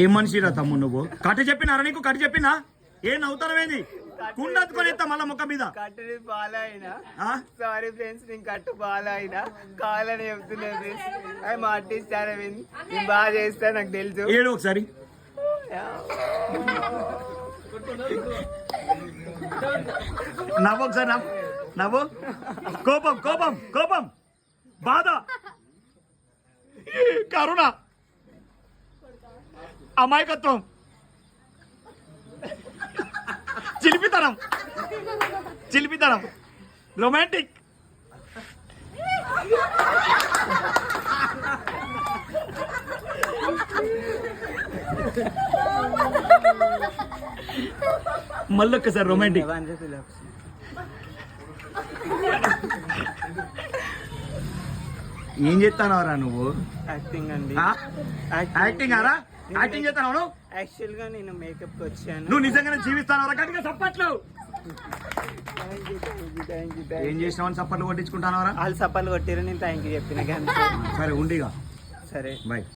ఏం మనిషిరా తమ్ముడు నువ్వు? కట్టు చెప్పినారా నీకు? కట్టు చెప్పినా ఏ నవ్వుతానవేంది? కుండెత్తుకొని ఎత్తా మళ్ళా ముఖం మీద. కట్టుని ఫాలో అయినా సారీ ఫ్రెండ్స్, నేను కట్టు ఫాలో అయినా కావాలని చెప్తున్నా ఫ్రెండ్స్. ఐఎమ్ ఆర్టిస్ట్ అరవింద్, నేను బాగా చేస్తా నాకు తెలుసు. ఏడు ఒకసారి నవ్వు, ఒకసారి నవ్వు నవ్వు. కోపం కోపం కోపం, బాధ, కరుణ, అమాయకత్వం, చిలిపితనం, చిలిపితనం, రొమాంటిక్, మళ్ళొక్కసారి రొమాంటిక్. ఏం చేస్తానవరా నువ్వు? యాక్టింగ్ అండి. యాక్టింగ్ ఆరా? యాక్టింగ్ చేస్తాను. యాక్చువల్ గా నేను మేకప్ కి వచ్చాను. నువ్వు నిజంగానే జీవిస్తానవరా? గట్టిగా చప్పట్లు. ఏం చేసినావని చప్పట్లు కొట్టించుకుంటానవరా? వాళ్ళు చప్పట్లు కొట్టారు, నేను థ్యాంక్ యూ చెప్పిన. సరే ఉండిగా. సరే బాయ్.